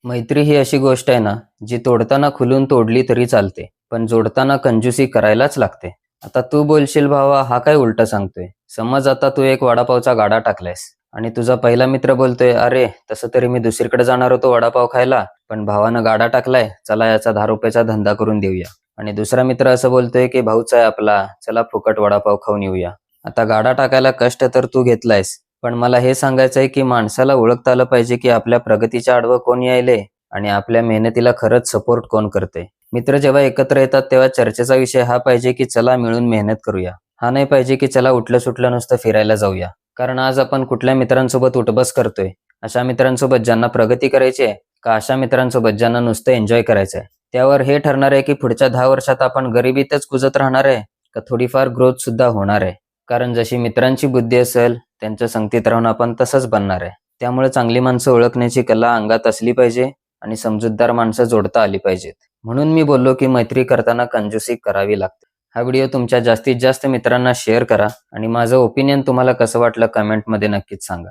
मैत्री ही अशी गोष्ट आहे ना, जी तोडताना खुलून तोडली तरी चालते, पण जोडताना कंजूसी करायलाच लागते. आता तू बोलशील भावा हा काय उलटं सांगतोय. समज आता तू एक वडापावचा गाडा टाकलायस आणि तुझा पहिला मित्र बोलतोय, अरे तसं तरी मी दुसरीकडे जाणार होतो वडापाव खायला, पण भावानं गाडा टाकलाय, चला याचा 10 रुपयाचा धंदा करून देऊया. आणि दुसरा मित्र असं बोलतोय की भाऊचा आहे आपला, चला फुकट वडापाव खाऊन येऊया. आता गाडा टाकायला कष्ट तर तू घेतलायस, पण मला हे सांगायचं आहे की माणसाला ओळखता आलं पाहिजे की आपल्या प्रगतीच्या आडवं कोण यायले आणि आपल्या मेहनतीला खरंच सपोर्ट कोण करते. मित्र जेव्हा एकत्र येतात तेव्हा चर्चेचा विषय हा पाहिजे की चला मिळून मेहनत करूया. हा नाही पाहिजे की चला उठलं सुटलं नुसतं फिरायला जाऊया. कारण आज आपण कुठल्या मित्रांसोबत उठबस करतोय, अशा मित्रांसोबत ज्यांना प्रगती करायची आहे का अशा मित्रांसोबत ज्यांना नुसतं एन्जॉय करायचं आहे. त्यावर हे ठरणार आहे की पुढच्या 10 वर्षात आपण गरिबीतच कुजत राहणार आहे का थोडीफार ग्रोथ सुद्धा होणार आहे. कारण जशी मित्रांची बुद्धी असेल त्यांच्या संगतीत राहून आपण तसंच बनणार आहे. त्यामुळे चांगली माणसं ओळखण्याची कला अंगात असली पाहिजे आणि समजूतदार माणसं जोडता आली पाहिजेत. म्हणून मी बोललो की मैत्री करताना कंजूसी करावी लागते. हा व्हिडिओ तुमच्या जास्तीत जास्त मित्रांना शेअर करा आणि माझं ओपिनियन तुम्हाला कसं वाटलं कमेंटमध्ये नक्कीच सांगा.